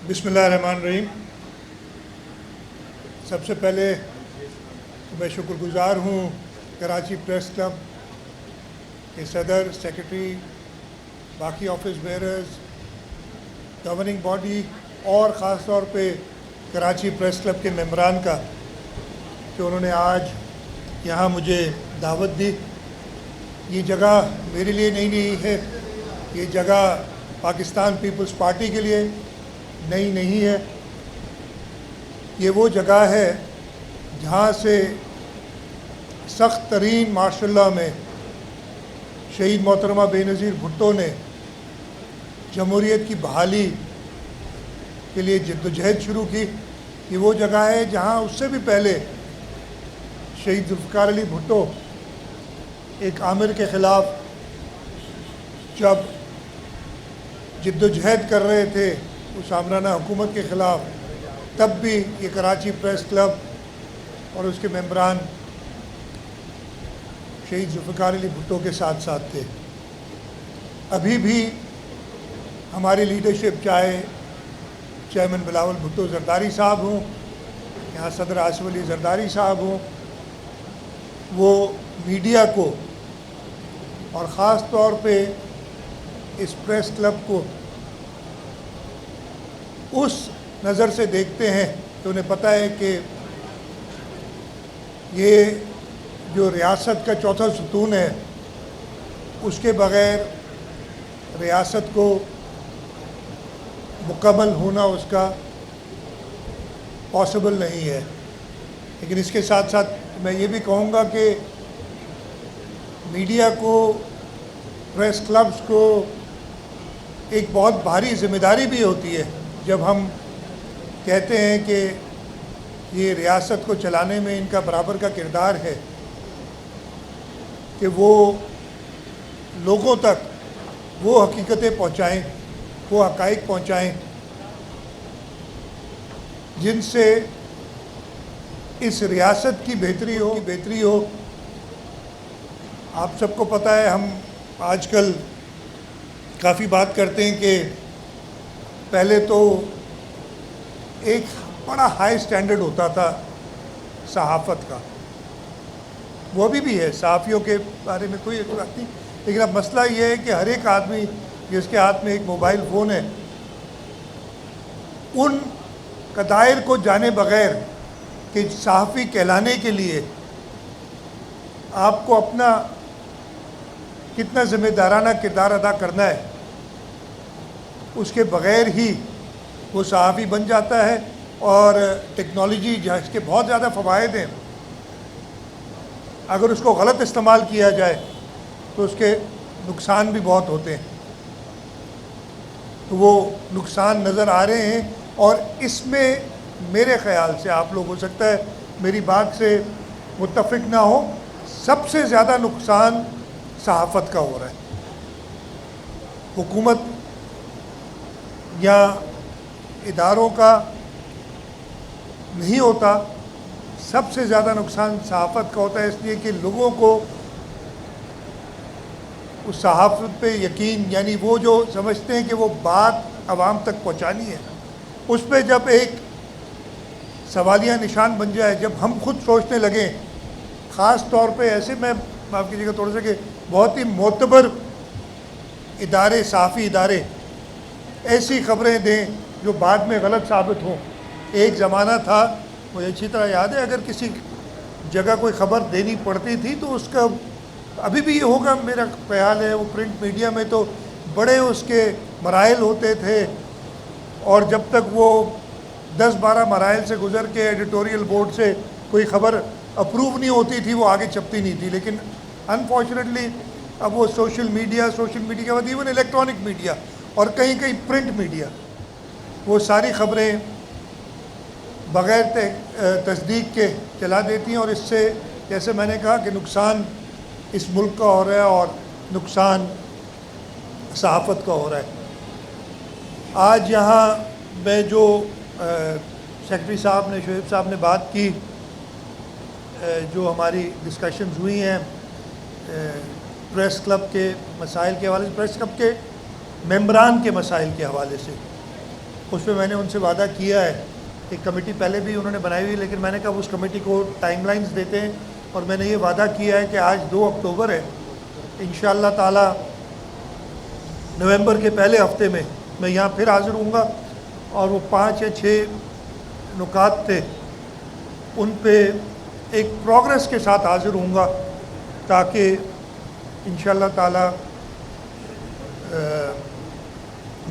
بسم اللہ الرحمن الرحیم۔ سب سے پہلے میں شکر گزار ہوں کراچی پریس کلب کے صدر، سیکرٹری، باقی آفس بیئرز، گورننگ باڈی اور خاص طور پہ کراچی پریس کلب کے ممبران کا کہ انہوں نے آج یہاں مجھے دعوت دی۔ یہ جگہ میرے لیے نئی نہیں ہے، یہ جگہ پاکستان پیپلز پارٹی کے لیے نئی نہیں ہے۔ یہ وہ جگہ ہے جہاں سے سخت ترین مارشل لاء میں شہید محترمہ بے نظیر بھٹو نے جمہوریت کی بحالی کے لیے جدوجہد شروع کی۔ یہ وہ جگہ ہے جہاں اس سے بھی پہلے شہید ذوالفقار علی بھٹو ایک آمر کے خلاف جب جدوجہد کر رہے تھے اس آمرانہ حکومت کے خلاف، تب بھی یہ کراچی پریس کلب اور اس کے ممبران شہید ذوالفقار علی بھٹو کے ساتھ ساتھ تھے۔ ابھی بھی ہماری لیڈرشپ، چاہے چیئرمین بلاول بھٹو زرداری صاحب ہوں، یہاں صدر آصف علی زرداری صاحب ہوں، وہ میڈیا کو اور خاص طور پہ اس پریس کلب کو اس نظر سے دیکھتے ہیں کہ انہیں پتہ ہے کہ یہ جو ریاست کا چوتھا ستون ہے، اس کے بغیر ریاست کو مکمل ہونا اس کا پاسبل نہیں ہے۔ لیکن اس کے ساتھ ساتھ میں یہ بھی کہوں گا کہ میڈیا کو، پریس کلبز کو ایک بہت بھاری ذمہ داری بھی ہوتی ہے جب ہم کہتے ہیں کہ یہ ریاست کو چلانے میں ان کا برابر کا کردار ہے کہ وہ لوگوں تک وہ حقیقتیں پہنچائیں، وہ حقائق پہنچائیں جن سے اس ریاست کی بہتری ہو۔ آپ سب کو پتہ ہے، ہم آج کل کافی بات کرتے ہیں کہ پہلے تو ایک بڑا ہائی سٹینڈرڈ ہوتا تھا صحافت کا، وہ بھی ہے، صحافیوں کے بارے میں کوئی بات نہیں، لیکن اب مسئلہ یہ ہے کہ ہر ایک آدمی جس کے ہاتھ میں ایک موبائل فون ہے، ان قدائر کو جانے بغیر کہ صحافی کہلانے کے لیے آپ کو اپنا کتنا ذمہ دارانہ کردار ادا کرنا ہے، اس کے بغیر ہی وہ صحافی بن جاتا ہے۔ اور ٹیکنالوجی جس کے بہت زیادہ فوائد ہیں، اگر اس کو غلط استعمال کیا جائے تو اس کے نقصان بھی بہت ہوتے ہیں۔ تو وہ نقصان نظر آ رہے ہیں، اور اس میں میرے خیال سے آپ لوگ ہو سکتا ہے میری بات سے متفق نہ ہو، سب سے زیادہ نقصان صحافت کا ہو رہا ہے۔ حکومت یا اداروں کا نہیں ہوتا، سب سے زیادہ نقصان صحافت کا ہوتا ہے، اس لیے کہ لوگوں کو اس صحافت پہ یقین، یعنی وہ جو سمجھتے ہیں کہ وہ بات عوام تک پہنچانی ہے، اس پہ جب ایک سوالیہ نشان بن جائے، جب ہم خود سوچنے لگیں، خاص طور پہ ایسے، میں معاف کیجیے گا تھوڑا سا، کہ بہت ہی معتبر ادارے، صحافی ادارے ایسی خبریں دیں جو بعد میں غلط ثابت ہوں۔ ایک زمانہ تھا، مجھے اچھی طرح یاد ہے، اگر کسی جگہ کوئی خبر دینی پڑتی تھی تو اس کا، ابھی بھی یہ ہوگا میرا خیال ہے، وہ پرنٹ میڈیا میں تو بڑے اس کے مراحل ہوتے تھے، اور جب تک وہ 10-12 مراحل سے گزر کے ایڈیٹوریل بورڈ سے کوئی خبر اپروو نہیں ہوتی تھی، وہ آگے چھپتی نہیں تھی۔ لیکن انفارچونیٹلی اب وہ سوشل میڈیا کے بعد ایون الیکٹرانک میڈیا اور کہیں پرنٹ میڈیا، وہ ساری خبریں بغیر تصدیق کے چلا دیتی ہیں، اور اس سے، جیسے میں نے کہا، کہ نقصان اس ملک کا ہو رہا ہے اور نقصان صحافت کا ہو رہا ہے۔ آج یہاں میں جو سیکرٹری صاحب نے، شعیب صاحب نے بات کی، جو ہماری ڈسکشنز ہوئی ہیں پریس کلب کے مسائل کے حوالے سے، پریس کلب کے ممبران کے مسائل کے حوالے سے، اس پہ میں نے ان سے وعدہ کیا ہے کہ کمیٹی پہلے بھی انہوں نے بنائی ہوئی، لیکن میں نے کہا اس کمیٹی کو ٹائم لائنز دیتے ہیں، اور میں نے یہ وعدہ کیا ہے کہ آج 2 اکتوبر ہے، انشاءاللہ تعالی نومبر کے پہلے ہفتے میں میں یہاں پھر حاضر ہوں گا، اور وہ 5 یا 6 نکات تھے ان پہ ایک پروگرس کے ساتھ حاضر ہوں گا، تاکہ انشاءاللہ تعالی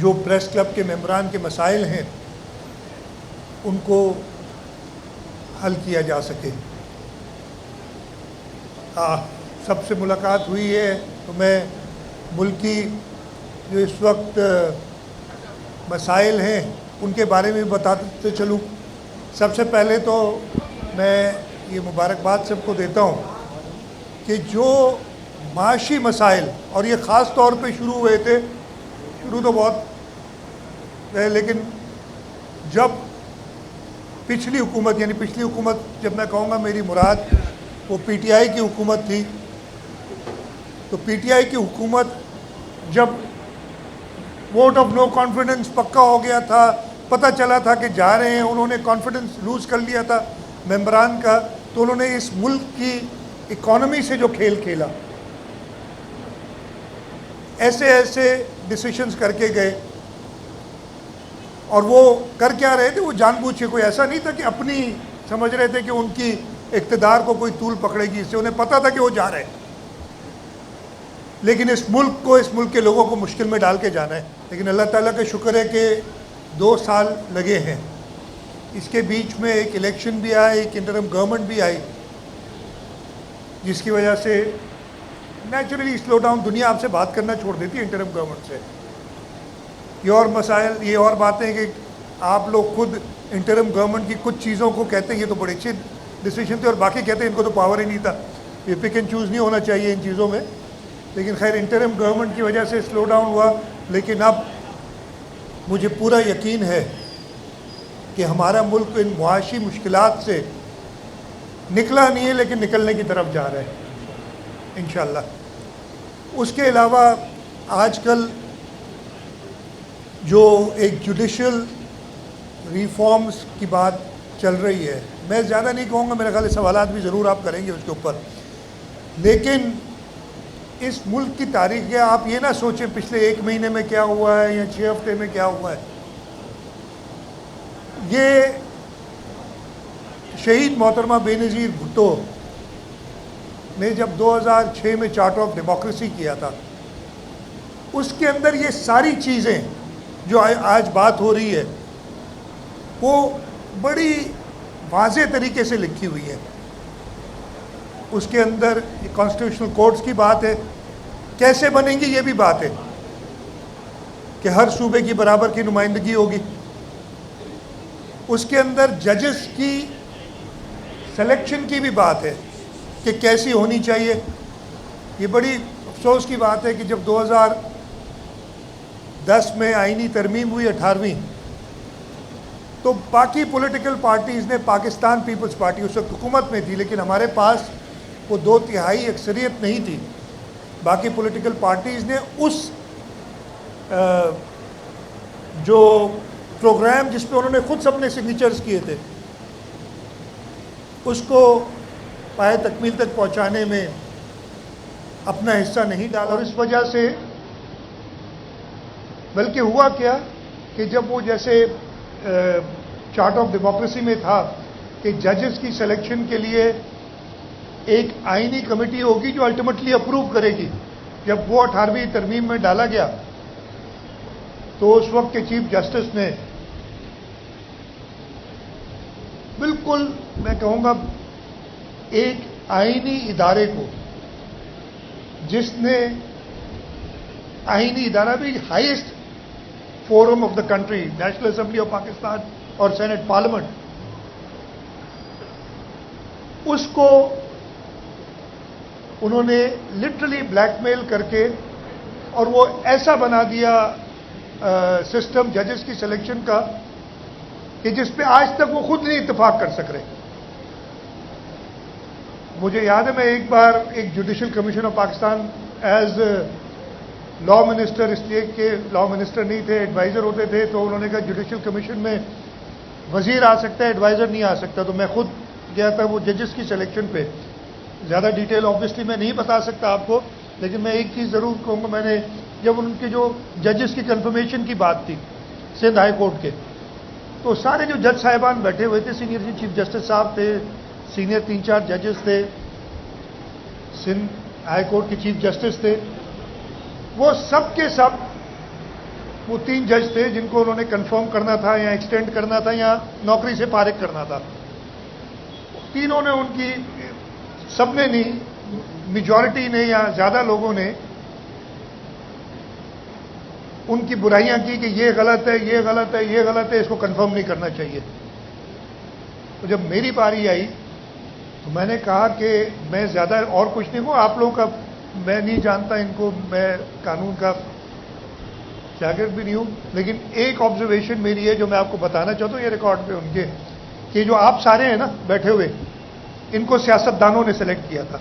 جو پریس کلب کے ممبران کے مسائل ہیں ان کو حل کیا جا سکے۔ سب سے ملاقات ہوئی ہے تو میں ملکی جو اس وقت مسائل ہیں ان کے بارے میں بتاتے چلوں۔ سب سے پہلے تو میں یہ مبارکباد سب کو دیتا ہوں کہ جو معاشی مسائل، اور یہ خاص طور پہ شروع ہوئے تھے، شروع تو بہت ہے، لیکن جب پچھلی حکومت، یعنی پچھلی حکومت جب میں کہوں گا میری مراد وہ پی ٹی آئی کی حکومت تھی، تو پی ٹی آئی کی حکومت جب ووٹ آف نو کانفیڈنس پکا ہو گیا تھا، پتہ چلا تھا کہ جا رہے ہیں، انہوں نے کانفیڈنس لوز کر لیا تھا ممبران کا، تو انہوں نے اس ملک کی اکانومی سے جو کھیل کھیلا، ایسے ڈیسیشنز کر کے گئے، اور وہ کر کیا رہے تھے، وہ جان بوجھ کے، کوئی ایسا نہیں تھا کہ اپنی سمجھ رہے تھے کہ ان کی اقتدار کو کوئی طول پکڑے گی، اس سے انہیں پتہ تھا کہ وہ جا رہے ہیں، لیکن اس ملک کے لوگوں کو مشکل میں ڈال کے جانا ہے۔ لیکن اللہ تعالیٰ کا شکر ہے کہ 2 سال لگے ہیں، اس کے بیچ میں ایک الیکشن بھی آیا، ایک انٹرم گورنمنٹ بھی آئی، جس کی وجہ سے نیچرلی سلو ڈاؤن، دنیا آپ سے بات کرنا چھوڑ دیتی ہے انٹرم گورنمنٹ سے۔ یہ اور مسائل، یہ اور باتیں کہ آپ لوگ خود انٹرم گورنمنٹ کی کچھ چیزوں کو کہتے ہیں یہ تو بڑے اچھے ڈیسیشن تھے، اور باقی کہتے ہیں ان کو تو پاور ہی نہیں تھا، یہ پک اینڈ چوز نہیں ہونا چاہیے ان چیزوں میں، لیکن خیر انٹرم گورنمنٹ کی وجہ سے سلو ڈاؤن ہوا۔ لیکن اب مجھے پورا یقین ہے کہ ہمارا ملک ان معاشی مشکلات سے نکلا نہیں ہے، لیکن نکلنے کی طرف جا رہا ہے انشاءاللہ۔ اس کے علاوہ آج کل جو ایک جوڈیشل ریفارمز کی بات چل رہی ہے، میں زیادہ نہیں کہوں گا، میرے خیال سوالات بھی ضرور آپ کریں گے اس کے اوپر، لیکن اس ملک کی تاریخ ہے، آپ یہ نہ سوچیں پچھلے 1 مہینے میں کیا ہوا ہے یا 6 ہفتے میں کیا ہوا ہے۔ یہ شہید محترمہ بے نظیر بھٹو نے جب 2006 میں چارٹر آف ڈیموکریسی کیا تھا، اس کے اندر یہ ساری چیزیں جو آج بات ہو رہی ہے وہ بڑی واضح طریقے سے لکھی ہوئی ہے۔ اس کے اندر کانسٹیٹیوشنل کورٹس کی بات ہے، کیسے بنیں گی یہ بھی بات ہے کہ ہر صوبے کی برابر کی نمائندگی ہوگی۔ اس کے اندر ججز کی سلیکشن کی بھی بات ہے کہ کیسی ہونی چاہیے۔ یہ بڑی افسوس کی بات ہے کہ جب 2010 میں آئینی ترمیم ہوئی 18ویں، تو باقی پولیٹیکل پارٹیز نے، پاکستان پیپلز پارٹی اس وقت حکومت میں تھی، لیکن ہمارے پاس وہ 2/3 اکثریت نہیں تھی، باقی پولیٹیکل پارٹیز نے اس جو پروگرام جس پہ انہوں نے خود سب نے سگنیچرز کیے تھے، اس کو پائے تکمیل تک پہنچانے میں اپنا حصہ نہیں ڈالا، اور اس وجہ سے بلکہ ہوا کیا کہ جب وہ جیسے چارٹ آف ڈیموکریسی میں تھا کہ ججز کی سلیکشن کے لیے ایک آئینی کمیٹی ہوگی جو الٹیمیٹلی اپروو کرے گی، جب وہ 18ویں ترمیم میں ڈالا گیا تو اس وقت کے چیف جسٹس نے بالکل میں کہوں گا ایک آئینی ادارے کو، جس نے آئینی ادارہ بھی highest forum of the country, national assembly of Pakistan اور سینٹ پارلیمنٹ، اس کو انہوں نے لٹرلی بلیک میل کر کے، اور وہ ایسا بنا دیا سسٹم ججز کی سلیکشن کا کہ جس پہ آج تک وہ خود نہیں اتفاق کر سک رہے۔ مجھے یاد ہے میں ایک بار ایک judicial commission of Pakistan as law minister اس لیے کہ لا منسٹر نہیں تھے، ایڈوائزر ہوتے تھے، تو انہوں نے کہا جوڈیشل کمیشن میں وزیر آ سکتا ہے، ایڈوائزر نہیں آ سکتا. تو میں خود گیا تھا وہ ججز کی سلیکشن پہ. زیادہ ڈیٹیل آبویسلی میں نہیں بتا سکتا آپ کو، لیکن میں ایک چیز ضرور کہوں گا. میں نے جب ان کے جو ججز کی کنفرمیشن کی بات تھی سندھ ہائی کورٹ کے، تو سارے جو جج صاحبان بیٹھے ہوئے تھے، سینئر چیف جسٹس صاحب تھے، سینئر 3-4 ججز تھے، سندھ ہائی کورٹ کے چیف جسٹس تھے، وہ سب کے سب وہ 3 جج تھے جن کو انہوں نے کنفرم کرنا تھا یا ایکسٹینڈ کرنا تھا یا نوکری سے فارغ کرنا تھا. تینوں نے ان کی، سب نے نہیں، میجورٹی نے یا زیادہ لوگوں نے ان کی برائیاں کی کہ یہ غلط ہے، یہ غلط ہے، یہ غلط ہے، اس کو کنفرم نہیں کرنا چاہیے. تو جب میری باری آئی تو میں نے کہا کہ میں زیادہ اور کچھ نہیں ہوں، آپ لوگوں کا میں نہیں جانتا ان کو، میں قانون کا شاگرد بھی نہیں ہوں، لیکن ایک آبزرویشن میری ہے جو میں آپ کو بتانا چاہتا ہوں، یہ ریکارڈ پہ ان کے، کہ جو آپ سارے ہیں نا بیٹھے ہوئے، ان کو سیاست دانوں نے سلیکٹ کیا تھا.